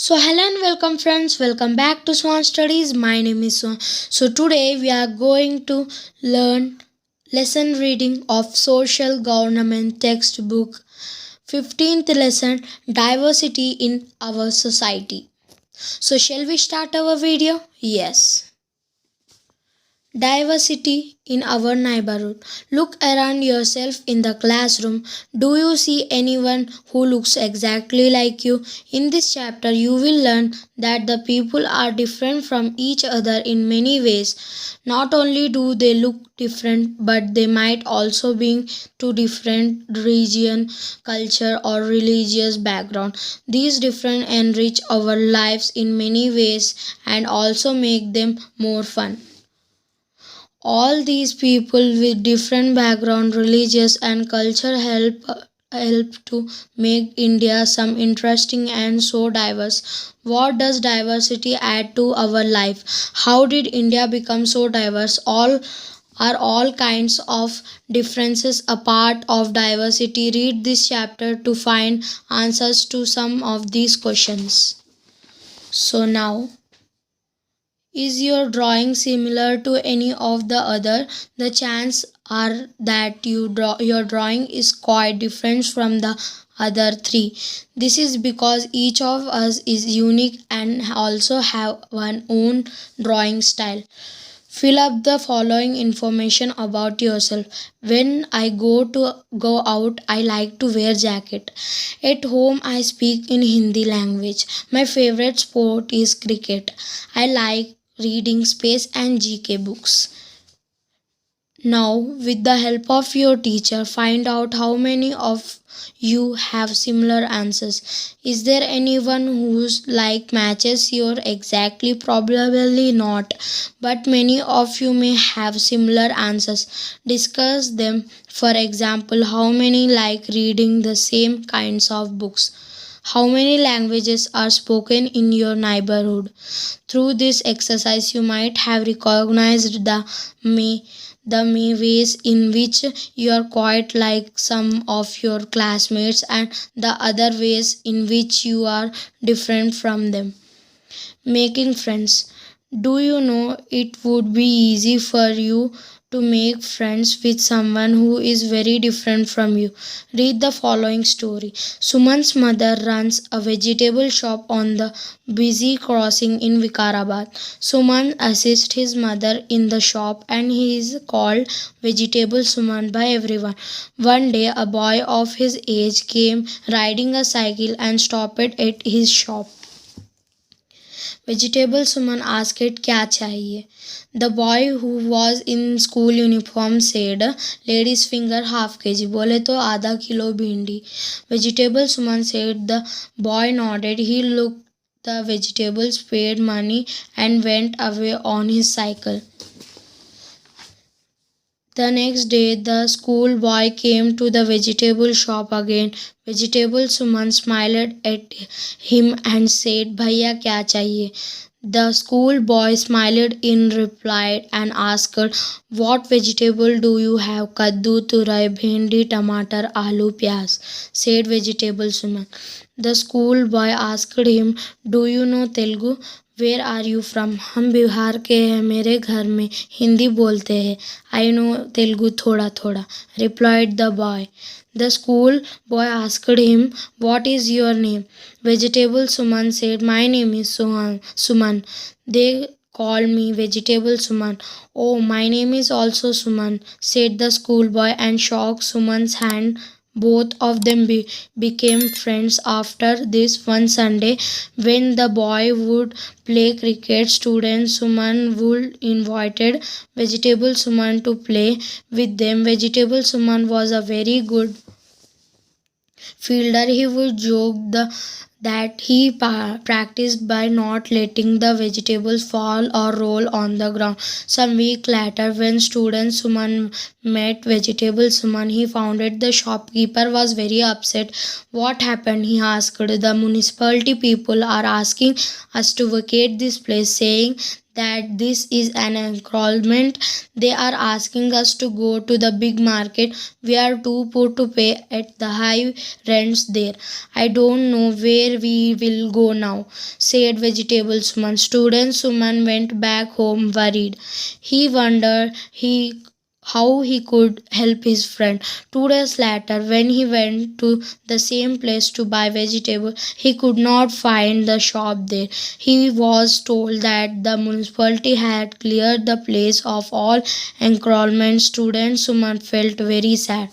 So hello and welcome friends, welcome back to Swan Studies. My name is Swan. So today we are going to learn lesson reading of Social Government textbook 15th lesson, Diversity in our society. So shall we start our video? Yes. Diversity in our neighborhood. Look around yourself in the classroom. Do you see anyone who looks exactly like you? In this chapter, you will learn that the people are different from each other in many ways. Not only do they look different, but they might also be to different region, culture, or religious background. These different enrich our lives in many ways and also make them more fun. All these people with different background, religious and culture help to make India some interesting and so diverse. What does diversity add to our life? How did India become so diverse? All kinds of differences a part of diversity? Read this chapter to find answers to some of these questions. So now, is your drawing similar to any of the other? The chances are that your drawing is quite different from the other three. This is because each of us is unique and also have one own drawing style. Fill up the following information about yourself. When I go out, I like to wear jacket. At home, I speak in Hindi language. My favorite sport is cricket. I like reading space and GK books. Now, with the help of your teacher, find out how many of you have similar answers. Is there anyone whose like matches your exactly? Probably not, but many of you may have similar answers. Discuss them. For example, how many like reading the same kinds of books? How many languages are spoken in your neighborhood? Through this exercise, you might have recognized the ways in which you are quite like some of your classmates and the other ways in which you are different from them. Making friends. Do you know it would be easy for you to make friends with someone who is very different from you? Read the following story. Suman's mother runs a vegetable shop on the busy crossing in Vikarabad. Suman assists his mother in the shop and he is called Vegetable Suman by everyone. One day, a boy of his age came riding a cycle and stopped at his shop. Vegetable Suman asked क्या चाहिए? The boy who was in school uniform said ladies finger half kg. बोले तो आधा kilo भिंडी. Vegetable Suman said. The boy nodded. He looked the vegetables, paid money and went away on his cycle. The next day, the schoolboy came to the vegetable shop again. Vegetable Suman smiled at him and said, Bhaiya kya chahiye? The schoolboy smiled in reply and asked, What vegetable do you have? Kaddu, turai, bhendi, tomato, aloo, pyaz, said Vegetable Suman. The schoolboy asked him, Do you know Telugu? Where are you from? हम बिहार के हैं, मेरे घर में हिंदी बोलते हैं. I know Telugu थोड़ा थोड़ा, replied the boy. The school boy asked him, What is your name? Vegetable Suman said, My name is Suman. They call me Vegetable Suman. Oh, my name is also Suman, said the schoolboy and shook Suman's hand. Both of them became friends after this. One Sunday, when the boy would play cricket, student Suman would invited Vegetable Suman to play with them. Vegetable Suman was a very good fielder. He would joke that he practiced by not letting the vegetables fall or roll on the ground. Some week later, when student Suman met Vegetable Suman, he found that the shopkeeper was very upset. What happened? He asked. The municipality people are asking us to vacate this place, saying that this is an enrollment. They are asking us to go to the big market. We are too poor to pay at the high rents there. I don't know where we will go now, said Vegetable Suman. Student Suman went back home worried. He wondered how he could help his friend. 2 days later, when he went to the same place to buy vegetables, he could not find the shop there. He was told that the municipality had cleared the place of all enrollment students. Suman felt very sad.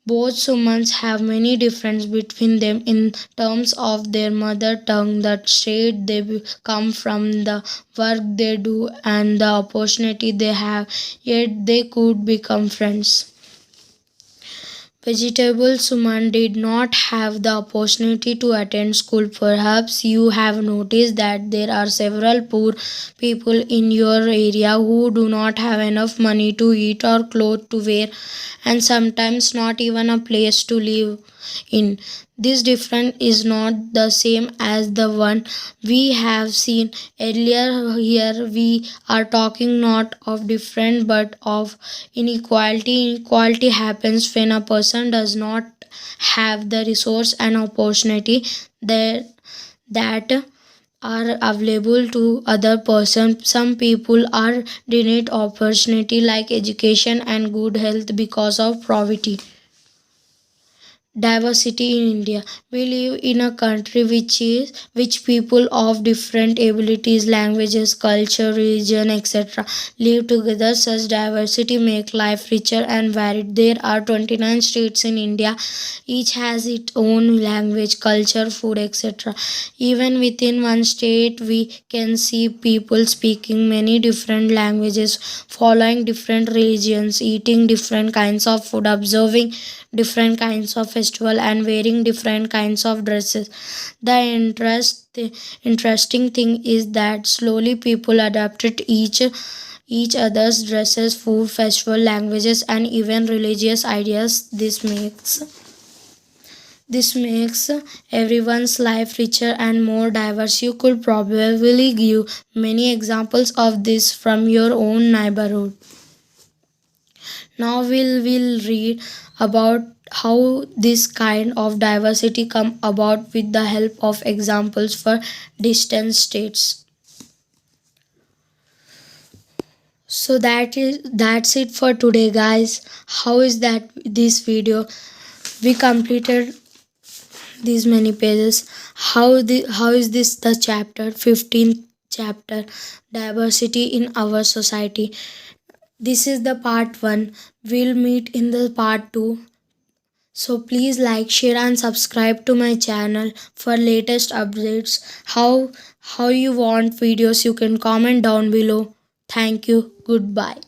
Both Sumans have many differences between them in terms of their mother tongue, the state they come from, the work they do, and the opportunity they have, yet they could become friends. Vegetable Suman did not have the opportunity to attend school. Perhaps you have noticed that there are several poor people in your area who do not have enough money to eat or clothes to wear, and sometimes not even a place to live in. This difference is not the same as the one we have seen earlier. Here we are talking not of difference but of inequality. Inequality happens when a person does not have the resource and opportunity that are available to other person. Some people are denied opportunity like education and good health because of poverty. Diversity in India. We live in a country which people of different abilities, languages, culture, religion, etc. live together. Such diversity make life richer and varied. There are 29 states in India. Each has its own language, culture, food, etc. Even within one state, we can see people speaking many different languages, following different religions, eating different kinds of food, observing different kinds of festival, and wearing different kinds of dresses. The interesting thing is that slowly people adapted each other's dresses, food, festival, languages, and even religious ideas. This makes everyone's life richer and more diverse. You could probably give many examples of this from your own neighborhood. Now we'll read about how this kind of diversity come about with the help of examples for distant states. So that's it for today, guys. How is that this video? We completed these many pages. How is this the chapter 15th chapter, diversity in our society? This is the part 1. We'll meet in the part 2. So please like, share and subscribe to my channel for latest updates. How you want videos, you can comment down below. Thank you. Goodbye.